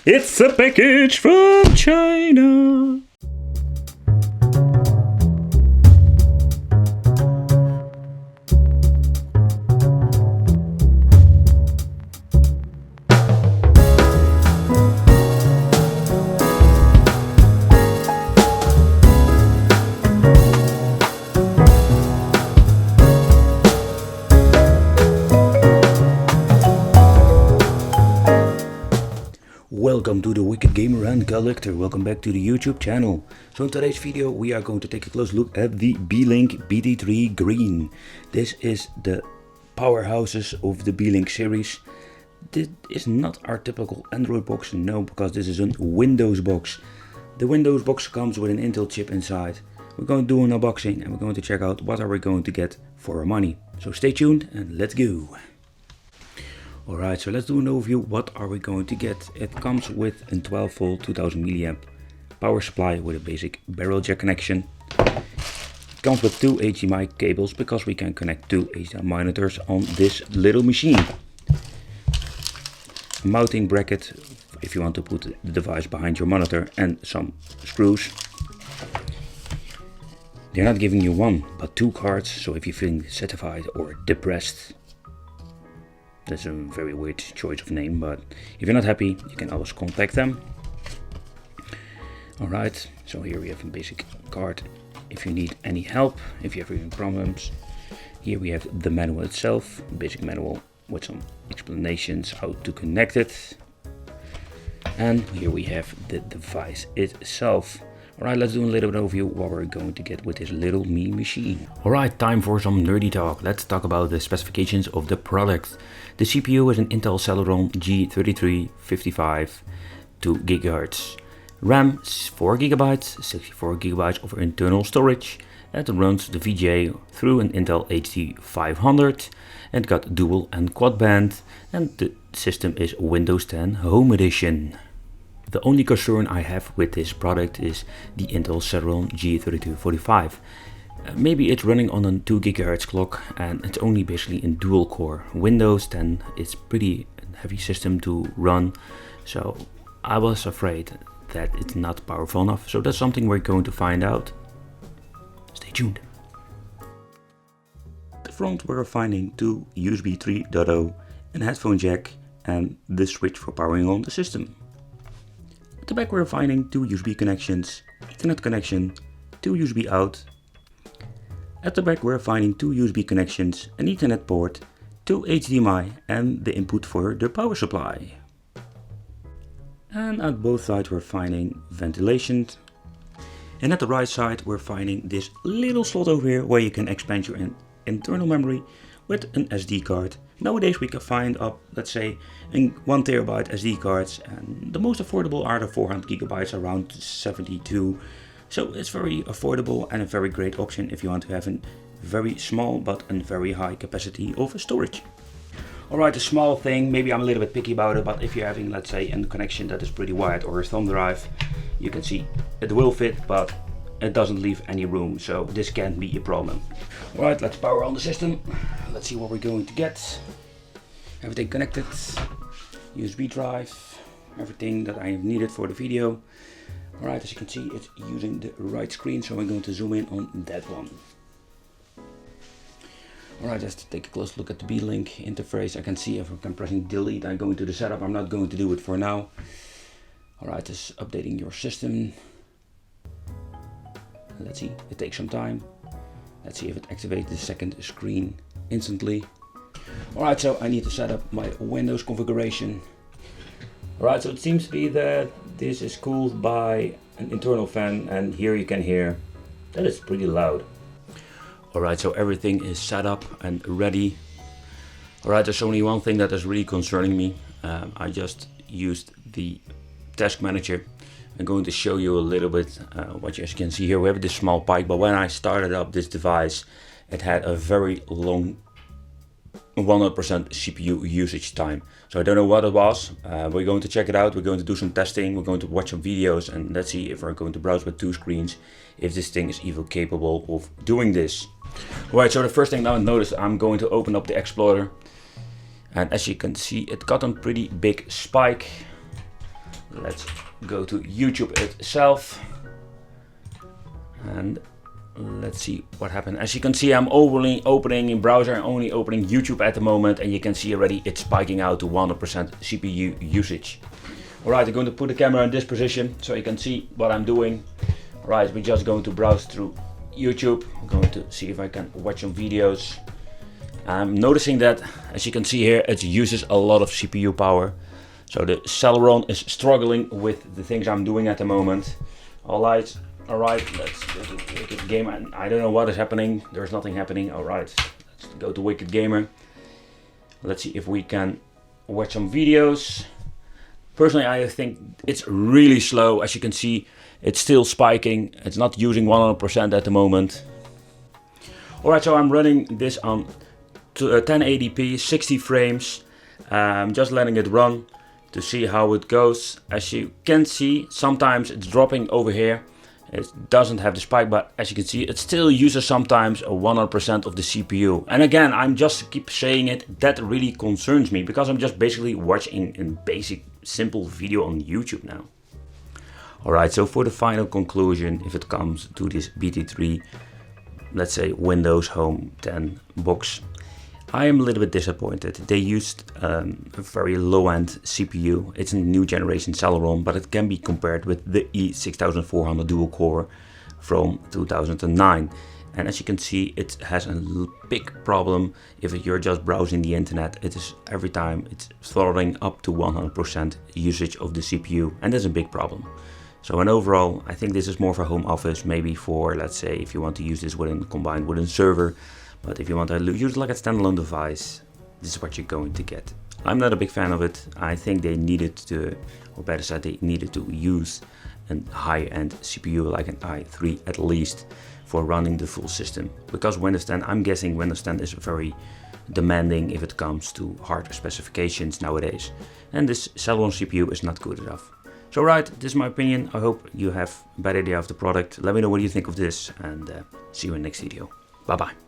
It's a package from China. Welcome to the Wicked Gamer and Collector. Welcome back to the YouTube channel. So in today's video we are going to take a close look at the Beelink BT3 Green. This is the powerhouses of the Beelink series. This is not our typical Android box, no, because this is a Windows box. The Windows box comes with an Intel chip inside. We're going to do an unboxing and we're going to check out what are we going to get for our money. So stay tuned and let's go. Alright, so let's do an overview. What are we going to get? It comes with a 12 volt 2000 milliamp power supply with a basic barrel jack connection. It comes with two HDMI cables because we can connect two HDMI monitors on this little machine. A mounting bracket if you want to put the device behind your monitor and some screws. They're not giving you one but two cards, so if you're feeling satisfied or depressed. That's a very weird choice of name, but if you're not happy, you can always contact them. Alright, so here we have a basic card if you need any help, if you have any problems. Here we have the manual itself, basic manual with some explanations how to connect it. And here we have the device itself. Alright, let's do a little bit overview what we're going to get with this little me machine. Alright, time for some nerdy talk. Let's talk about the specifications of the product. The CPU is an Intel Celeron G33 55 2 GHz. RAM is 4 GB, 64 GB of internal storage. It runs the VGA through an Intel HD 500 and got dual and quad band, and the system is Windows 10 Home Edition. The only concern I have with this product is the Intel Celeron G3245. Maybe it's running on a 2 GHz clock and it's only basically in dual core. Windows 10 is pretty heavy system to run, so I was afraid that it's not powerful enough. So that's something we're going to find out. Stay tuned. At the front we're finding two USB 3.0, a headphone jack and the switch for powering on the system. At the back we're finding two USB connections, Ethernet connection, two USB out. At the back we're finding two USB connections, an Ethernet port, two HDMI and the input for the power supply. And at both sides we're finding ventilation. And at the right side we're finding this little slot over here where you can expand your internal memory with an SD card. Nowadays we can find up, let's say, 1 terabyte SD cards, and the most affordable are the 400 gigabytes, around 72. So it's very affordable and a very great option if you want to have a very small but a very high capacity of storage. Alright, a small thing, maybe I'm a little bit picky about it, but if you're having, let's say, a connection that is pretty wide or a thumb drive, you can see it will fit, but it doesn't leave any room, so this can be a problem. Alright, let's power on the system. Let's see what we're going to get. Everything connected, USB drive, everything that I have needed for the video. Alright, as you can see, it's using the right screen, so I'm going to zoom in on that one. Alright, let's take a close look at the Beelink interface. I can see if I'm pressing delete, I'm going to the setup. I'm not going to do it for now. Alright, just updating your system. Let's see, it takes some time. Let's see if it activates the second screen instantly. Alright, so I need to set up my Windows configuration. Alright, so it seems to be that this is cooled by an internal fan, and here you can hear that it's pretty loud. Alright, so everything is set up and ready. Alright, there's only one thing that is really concerning me. I just used the task manager. I'm going to show you a little bit what you can see here. We have this small pipe, but when I started up this device, it had a very long 100% CPU usage time. So I don't know what it was. We're going to check it out. We're going to do some testing. We're going to watch some videos and let's see if we're going to browse with two screens, if this thing is even capable of doing this. Alright, so the first thing I noticed, I'm going to open up the Explorer. And as you can see, it got a pretty big spike. let's go to YouTube itself. And let's see what happened. As you can see, I'm only opening in browser and only opening YouTube at the moment, and you can see already it's spiking out to 100% CPU usage. Alright, I'm going to put the camera in this position so you can see what I'm doing. Alright, we're just going to browse through YouTube. I'm going to see if I can watch some videos. I'm noticing that, as you can see here, it uses a lot of CPU power. So the Celeron is struggling with the things I'm doing at the moment. Alright, let's go to Wicked Gamer. I don't know what is happening. There's nothing happening. Alright, let's go to Wicked Gamer. Let's see if we can watch some videos. Personally, I think it's really slow. As you can see, it's still spiking. It's not using 100% at the moment. Alright, so I'm running this on 1080p, 60 frames. Just letting it run to see how it goes. As you can see, sometimes it's dropping over here. It doesn't have the spike, but as you can see, it still uses sometimes 100% of the CPU. And again, I'm just keep saying it, that really concerns me, because I'm just basically watching a basic, simple video on YouTube now. Alright, so for the final conclusion, if it comes to this BT3, let's say Windows Home 10 box, I am a little bit disappointed. They used a very low-end CPU. It's a new generation Celeron, but it can be compared with the E6400 dual core from 2009. And as you can see, it has a big problem. If you're just browsing the internet, it is every time it's throttling up to 100% usage of the CPU, and that's a big problem. So and overall, I think this is more for home office, maybe for, let's say, if you want to use this combined with a server. But if you want to use it like a standalone device, this is what you're going to get. I'm not a big fan of it. I think they needed to, or better said, they needed to use a high-end CPU like an i3 at least for running the full system. Because Windows 10, I'm guessing Windows 10 is very demanding if it comes to hardware specifications nowadays. And this Celeron CPU is not good enough. So right, this is my opinion. I hope you have a better idea of the product. Let me know what you think of this, and see you in the next video. Bye bye.